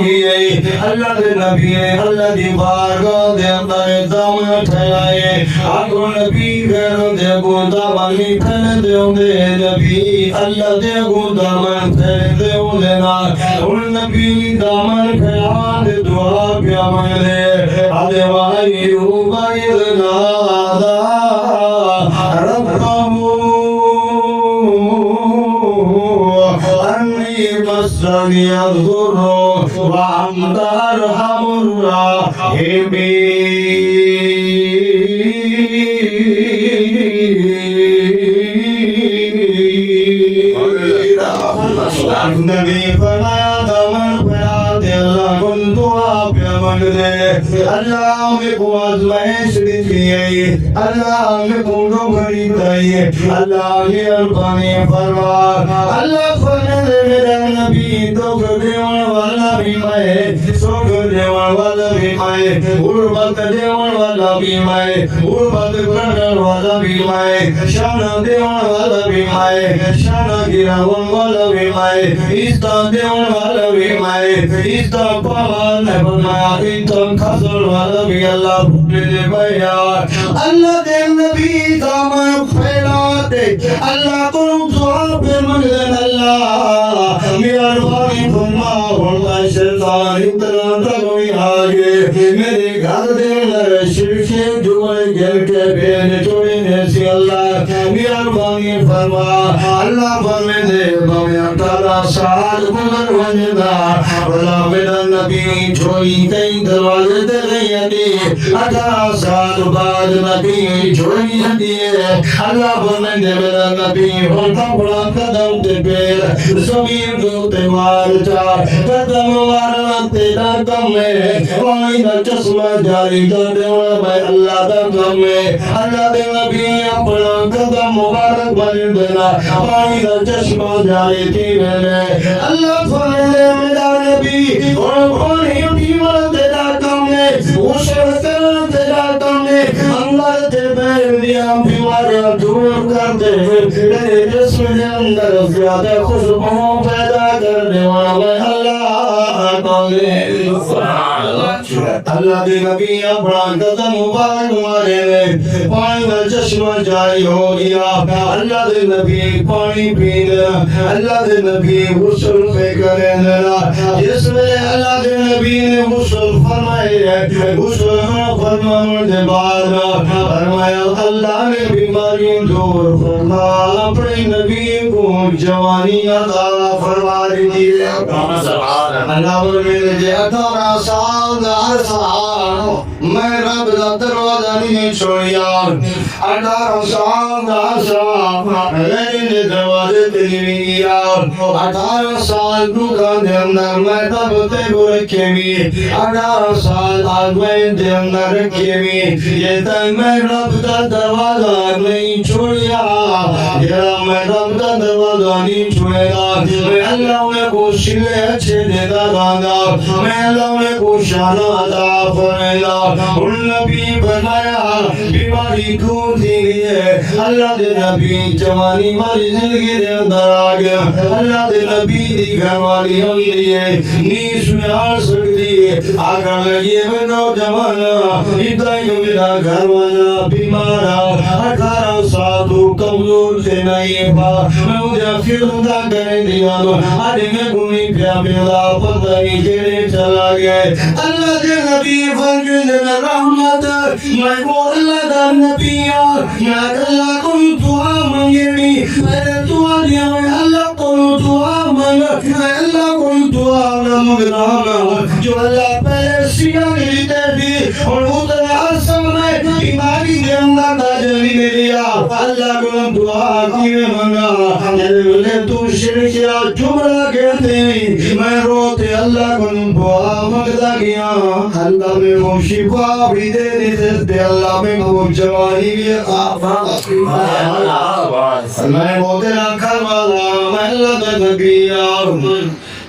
ہوئیے اللہ دے نبی اللہ دی بارگاہ دے اندر دم ٹھلائے آگو نبی غیر دے گو دامن پھیل دے ہوندے نبی اللہ دے گو دامن پھیل دے ہوندے نا ان نبی دامن پھیلا دے دعا پیا مندے آدے وائیوب اذ نادا ربہ انی مسنی الضر وانت ارحم الراحمین نبی فرمایا دامن پھیلا دے اللہ کن دعا پیا مندے اللہ میں کو آزمائش دیئے اللہ میں کو نوکری دائیے اللہ میں الفانی فرما اللہ فرما دے میرا نبی دکھ دیوان والا بھی میں سوکھ دیوان والا بھی میں غربت دیوان والا بھی میں غربت کرنے والا بھی میں شان دیوان والا بھی میں شان گراون والا بھی میں استان دیوان والا بھی میں استان پامان فرمایا انتم خسر والا بھی اللہ بھولے بھیا اللہ دے نبی دامن پھیلاتے اللہ کو دعا پہ منگل اللہ میرا روانی فرما ہوتا شیطان اتنا تک آگے میرے گھر دے اندر شرشے جوڑے گل کے بین چوڑنے سے اللہ میرا روانی فرما اللہ فرمے دے بھویں 18 سال گزر وجدا اللہ میرا نبی چھوئی کئی دروازے دے گئی دی 18 سال بعد نبی چھوئی دی اللہ فرمے دے میرا نبی ہوتا بڑا قدم تے پیر زمین کو تے مار چار قدم مارنا تیرا کم ہے پانی دا چشمہ جاری کر دے میں اللہ دا کم ہے اللہ دے نبی اپنا قدم مبارک بن دینا پانی دا چشمہ جاری تھی میں اللہ فرمے دے میرا نبی اور پانی دی مرد تیرا کم ہے اوشر کرنا تیرا کم ہے اللہ تے بیر دیا بیماریاں دور کر دے میرے جسم دے اندر زیادہ خوشبو پیدا کرنے والا میں اللہ کالے اللہ دے نبی اپنا قدم مبارک مارے میں پانی کا چشمہ جاری ہو گیا اللہ دے نبی پانی پینا اللہ دے نبی غسل پہ کرے دینا جس میں اللہ دے نبی نے غسل فرمائے غسل فرمانے دے بعد فرمایا اللہ نے بیماری دور فرما اپنے نبی کو جوانی عطا فرما دیجیے اللہ میرے جے 18 سال عرصہ میں رب دا دروازہ نہیں چھوڑیا 18 سال عرصہ میں دروازے تے نہیں گیا 18 سال دکان دے اندر میں رب تے رکھے بھی 18 سال آگویں دے اندر رکھے بھی یہ تک میں رب دا دروازہ نہیں چھوڑیا یہ میں رب دا دروازہ نہیں چھوڑے گا میں اللہ میں کو شلے اچھے دیتا گا میں اللہ میں کو شانہ عطا فرمائے گا ان نبی بنایا بیماری دور تھی گئی اللہ دے نبی جوانی ماری زندگی دے اندر آ گیا اللہ دے نبی دی گھر والی ہم لیے نیس میں آ سکتی آگا لگیے میں نوجوانا اتنا ہی میرا گھر والا بیمارا 18 سال تو کمزور سے نہیں پا میں مجھے خدمتا کرے دیا آج میں گھومی پیا میرا پتہ نہیں کیڑے چلا گئے اللہ دے نبی فرجن رحمت میں وہ اللہ دا نبی میں اللہ کو دعا مانگی میں دعا دیا میں اللہ کو دعا مانگا میں اللہ کو دعا مانگا جو اللہ پہلے سیاہ لیتے بھی اور اتنا اصل میں بیماری کے اندر تاجری نے لیا اللہ کو دعا کی مانگا جلے تو شرکیا جملہ کہتے ہیں میں روتے اللہ کو دعا مانگتا گیا اللہ میں وہ شفا بھی دے دیتے اللہ میں وہ جوانی بھی آفاق میں وہ تیرا گھر والا میں اللہ کا نبی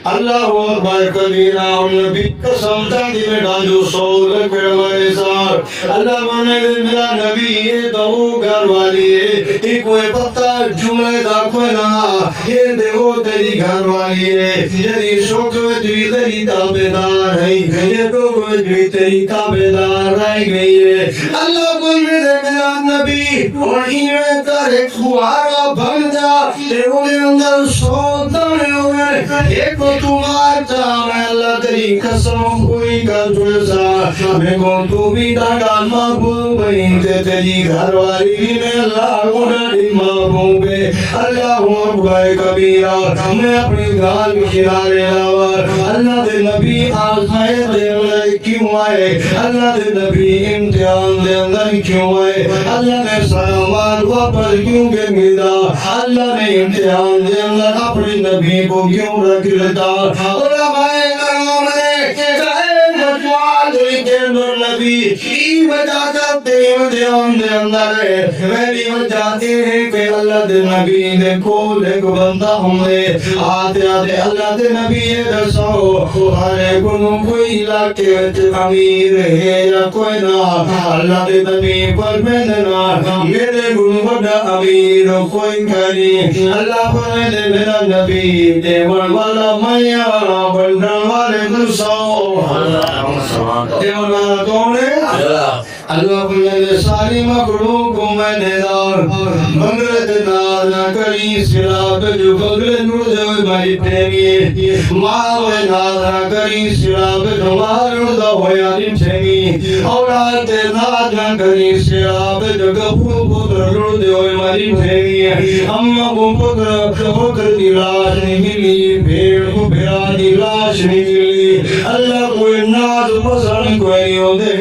اللہ اکبر کبیرہ نبی قسم چاندی میں ڈالو سول کر ہمارے ساتھ اللہ مانے میرا نبی یہ دو گھر والی ہے ایک کوئی پتہ جملے دا کوئی نہ یہ دیو تیری گھر والی ہے یعنی شوق میں تیری تیری تابدار ہے یہ تو کوئی تیری تابدار رہ گئی ہے اللہ کو میرا نبی وہی میں کر ایک خوارا بن جا تیرے اندر سوتا میں ہوئے ایک تمہار چاہے اللہ تیری قسم کوئی کر جلسا میں کون تو بھی دادا محبوب ہے تیری گھر والی بھی میں اللہ کو ڈاڑی محبوب ہے اللہ اکبر کبیرہ میں اپنی گال کنارے لاور اللہ دے نبی آزمائے دے اندر کیوں آئے اللہ دے نبی امتحان دے اندر کیوں آئے اللہ نے سامان واپس کیوں گنگیدا اللہ نے امتحان دے اندر اپنے نبی کو کیوں رکھ لیتا علماء کرام نے کہے مجموعہ دل کے اندر نبی ای وجہ کرتے امتحان دے اندر ہے میری وجہ ہے کہ اللہ دے نبی نے کھول ایک بندہ ہم نے آتے آتے اللہ دے نبی دسو ہر گنوں کوئی علاقے وچ امیر ہے یا کوئی نہ اللہ دے نبی فرمانا میرے گنوں بڑا امیر کوئی نہیں اللہ فرمانے میرا نبی دیوان والا میاں بندن والے گسو دیوان والا کون ہے اللہ فرمانے ساری مخلوق کو میں نے دار بغرت نار نہ کری سراب جو بغرت نور جو مائی پریمی ماں نار نہ کری سراب جو مارو دا ہویا نچھنی اولاد نار نہ کری سراب جو گفو پتر نور دے ہوئے ماری پریمی اممہ کو پتر دی لاش نہیں ملی بھیڑ کو بھیڑا دی لاش نہیں ملی اللہ کو ناز پسند کوئی ہو دے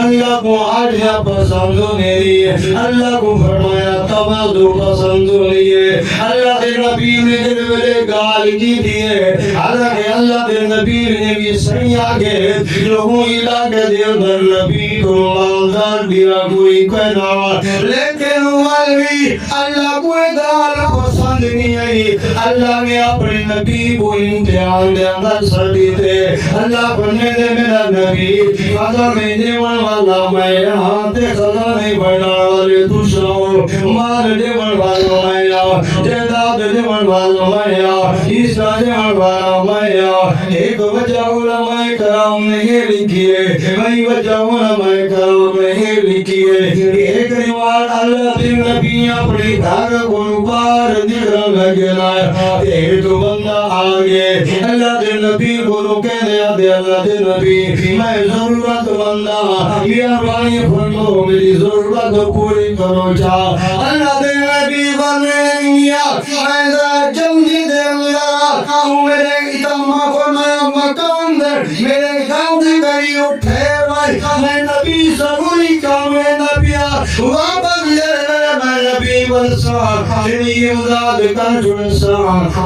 اللہ کو آجیا پسند ہونے لیے اللہ کو فرمایا تمازو پسند ہونے لیے اللہ دے نبی نے دلوے گال کی دیئے اللہ دے نبی نے بھی صحیح آگے جو ہوں علاقے دے اندر نبی کو مالدار دیا کوئی کہنا لیکن والوی اللہ کو گال پسند نہیں آئی اللہ نے اپنے نبی کو امتحان دے اندر سڑی تھے اللہ بننے دے میرا نبی خدا میں دیوان والا میں یہاں تے خدا نہیں بڑھنا والے دوسروں مال دیوان والا میں یہاں جیداد دیوان والا میں یہاں عیسیٰ دیوان والا میں یہاں ایک وجہ علماء کرام نے یہ لکھی ہے وہی وجہ علماء کرام نے یہ لکھی ہے ایک روایت اللہ دے نبی اپنی دھاگ کو بار دکھنا لگے لائے ایک بندہ آگے اللہ دے نبی کو روکے دیا دے اللہ دے نبی میں ضرورت مندہ بیاروانی فرمو میری ضرورت پوری کرو چاہ اللہ دے نبی بنے میاں میں ذرا جلدی دے اللہ کہوں میرے اتمہ فرمایا مکان دے میرے گھر دے گئی اٹھے میں نبی ضروری کام ہے نبیہ واپس لے میں نبی بنسا تیری امداد کر جنسا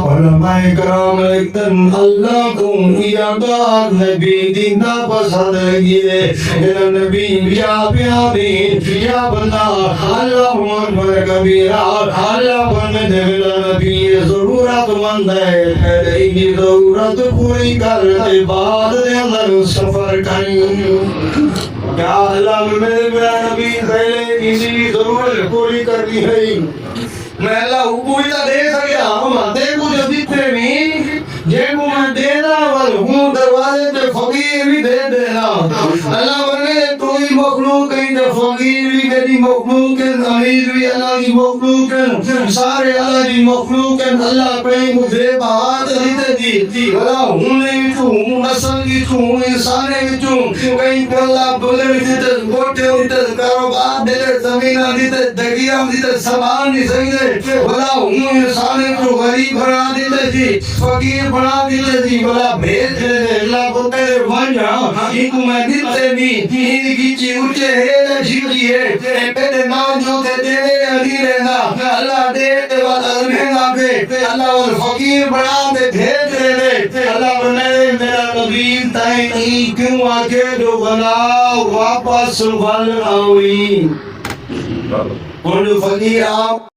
علماء کرام ایک دن اللہ کو یادات نبی دینا پسند گئے میرا نبی یا پیاری یا بندہ اللہ اکبر کبیرہ اللہ بن دے میرا نبی ضرورت مند ہے پہلے کی ضرورت پوری کرتے بعد دے اندر سفر کریں کیا اللہ میرا نبی پہلے کسی ضرورت پوری کرنی ہے میں اللہ پوری تا دے سکیا ہم دے کچھ دیتے نہیں جے کو میں دینا ہوں دروازے پہ فقیر بھی دے دینا اللہ بنے کوئی مخلوق کہیں دے فقیر بھی میری مخلوق ہے امیر بھی اللہ کی مخلوق ہے سارے اللہ کی مخلوق ہے اللہ کہیں مجھے بہات دیتے دی اللہ ہوں نہیں تو ہوں نسل کی تو ہوں انسانے کی تو کہیں پر اللہ بولے دیتے گوٹے دیتے کاروبار دیتے زمینہ دیتے دگیاں دیتے سامان نہیں سکتے اللہ ہوں انسانے کو غریب بنا دیتے دی فقیر بنا دیتے دی بلا بھیج دیتے اللہ کو تیرے وانجا ایک میں دیتے بھی ان کی چی اچھے ہے جیلی ہے پہلے نام جو تے دینے علی رہنا اللہ دیتے والا رہنا پہ اللہ والفقیر بنا دے بھیج دیتے اللہ بنے میرا نبی تائیں کیوں آکے جو بنا واپس بھل آوئی اور جو فقیر آپ